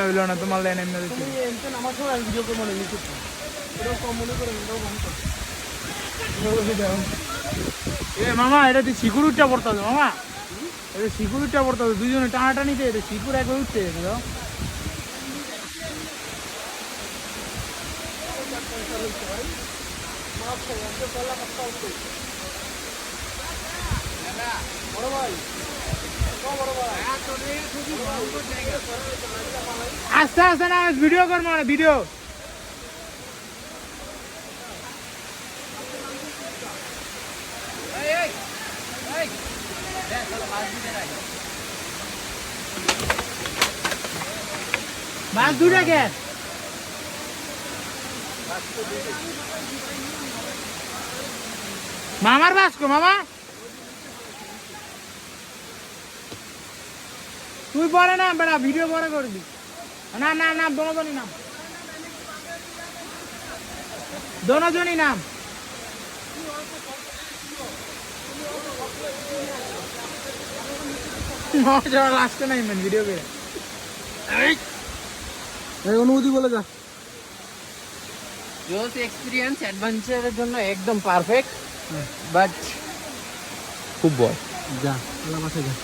হইলো না তোমার লাইন এমনি দিচ্ছি আমার সময় ভিডিও করে মনে নিচ্ছি এটাও কম মনে করে এটাও কম এ মামা এটা তুই শিকুর উঠটা পড়তে মামা এটা শিকুর উঠটা পড়তে দুজনে টানাটানিতে এটা শিকুর একবার উঠতে বুঝলো আস্তে আস্তে না ভিডিও করবো না ভিডিও মাছ দুটা কে মামার বাসকো মামা তুই পরে না বেড়া ভিডিও পরে করবি না না নাম দোনোজনই নাম দোনোজনই নাম লাস্টে নাই মেন ভিডিও করে অনুভূতি বলে যা জোস এক্সপিরিয়েন্স অ্যাডভেঞ্চারের জন্য একদম পারফেক্ট বাট খুব বড় যা বাসায় যা